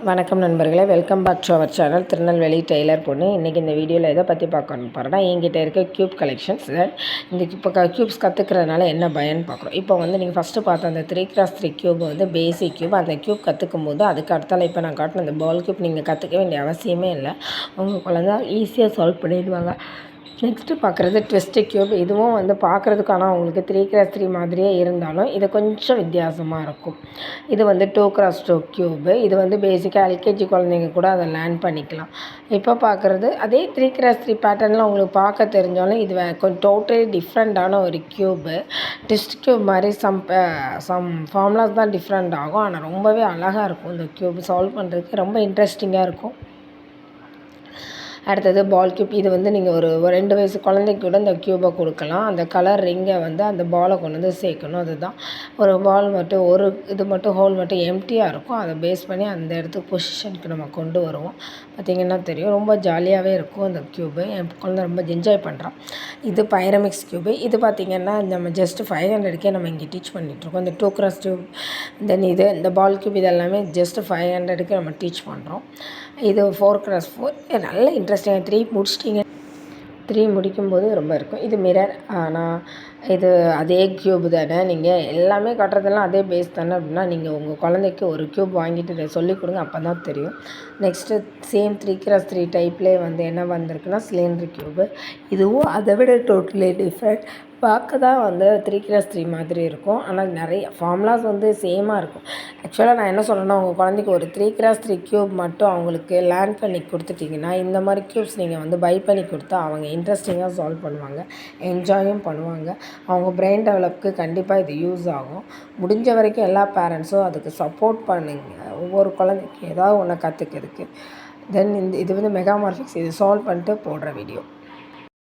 வணக்கம் நண்பர்களே, welcome back to our channel Tirunelveli tailor பொண்ணு. இன்றைக்கி இந்த வீடியோவில் எதை பற்றி பார்க்கணும் போகிறோன்னா, என்கிட்ட இருக்க க்யூப் கலெக்ஷன்ஸ். இந்த இப்போ க்யூப்ஸ் கற்றுக்கிறதுனால என்ன பயன்னு பார்க்குறோம். இப்போ வந்து நீங்கள் ஃபஸ்ட்டு பார்த்த அந்த 3x3 க்யூப் வந்து பேசிக் க்யூப். அந்த க்யூப் கற்றுக்கும் போது அதுக்கு அடுத்தால இப்போ நான் காட்டின அந்த பால் க்யூப் நீங்கள் கற்றுக்க வேண்டிய அவசியமே இல்லை. உங்கள் குழந்தை ஈஸியாக சால்வ் பண்ணிடுவாங்க. நெக்ஸ்ட்டு பார்க்குறது ட்விஸ்ட்டு க்யூப். இதுவும் வந்து பார்க்குறதுக்கான உங்களுக்கு 3x3 மாதிரியே இருந்தாலும் இது கொஞ்சம் வித்தியாசமாக இருக்கும். இது வந்து 2x2 க்யூபு. இது வந்து பேசிக்காக எல்கேஜி குழந்தைங்க கூட அதை லேர்ன் பண்ணிக்கலாம். இப்போ பார்க்குறது அதே 3x3 பேட்டர்னில் உங்களுக்கு பார்க்க தெரிஞ்சாலும் இது கொஞ்சம் டோட்டலி டிஃப்ரெண்ட்டான ஒரு க்யூபு. ட்விஸ்ட் க்யூப் மாதிரி சம் ஃபார்முலாஸ் தான் டிஃப்ரெண்ட் ஆகும். ஆனால் ரொம்பவே அழகாக இருக்கும். இந்த க்யூப் சால்வ் பண்ணுறதுக்கு ரொம்ப இன்ட்ரெஸ்டிங்காக இருக்கும். அடுத்தது பால் க்யூப். இது வந்து நீங்கள் ஒரு 2 வயசு குழந்தைக்கு கூட இந்த க்யூபை கொடுக்கலாம். அந்த கலர் ரிங்கை வந்து அந்த பாலை கொண்டு வந்து சேர்க்கணும். அதுதான் ஒரு பால் மட்டும் ஒரு இது மட்டும் ஹோல் மட்டும் எம்டியாக இருக்கும். அதை பேஸ் பண்ணி அந்த இடத்துக்கு பொசிஷனுக்கு நம்ம கொண்டு வருவோம். பார்த்திங்கன்னா தெரியும், ரொம்ப ஜாலியாகவே இருக்கும் அந்த க்யூபு. என் குழந்தை ரொம்ப என்ஜாய் பண்ணுறான். இது பைரமிக்ஸ் க்யூபு. இது பார்த்திங்கன்னா நம்ம ஜஸ்ட்டு 500க்கே நம்ம இங்கே டீச் பண்ணிகிட்ருக்கோம். இந்த 2x2 தென் இது இந்த பால் க்யூப் இதெல்லாமே ஜஸ்ட்டு 500க்கு நம்ம டீச் பண்ணுறோம். இது 4x4 நல்ல இன்ட்ரெஸ்டிங்காக 3 முடிச்சிட்டிங்க. 3 முடிக்கும்போது ரொம்ப இருக்கும். இது மிரர். ஆனால் இது அதே க்யூப் தானே, நீங்கள் எல்லாமே கட்டுறதெல்லாம் அதே பேஸ் தானே அப்படின்னா நீங்கள் உங்கள் குழந்தைக்கு ஒரு க்யூப் வாங்கிட்டு இதை சொல்லிக் கொடுங்க. அப்போ தான் தெரியும். நெக்ஸ்ட்டு சேம் 3x3 டைப்லேயே வந்து என்ன வந்திருக்குன்னா சிலிண்ட்ரு க்யூபு. இதுவும் அதை விட டோட்டலி டிஃப்ரெண்ட். பார்க்க தான் வந்து 3x3 மாதிரி இருக்கும். ஆனால் நிறைய ஃபார்முலாஸ் வந்து சேமாக இருக்கும். ஆக்சுவலாக நான் என்ன சொல்கிறேன்னா, உங்கள் குழந்தைக்கு ஒரு 3x3 க்யூப் மட்டும் அவங்களுக்கு லேர்ன் பண்ணி கொடுத்துட்டிங்கன்னா, இந்த மாதிரி க்யூப்ஸ் நீங்கள் வந்து பை பண்ணி கொடுத்தா அவங்க இன்ட்ரெஸ்டிங்காக சால்வ் பண்ணுவாங்க, என்ஜாயும் பண்ணுவாங்க. அவங்க பிரெயின் டெவலப்க்கு கண்டிப்பாக இது யூஸ் ஆகும். முடிஞ்ச வரைக்கும் எல்லா பேரண்ட்ஸும் அதுக்கு சப்போர்ட் பண்ணுங்க. ஒவ்வொரு குழந்தைக்கு ஏதாவது ஒன்று கற்றுக்கிறதுக்கு. தென் இது வந்து மெகாமார்பிக்ஸ். இது சால்வ் பண்ணிட்டு போடுற வீடியோ.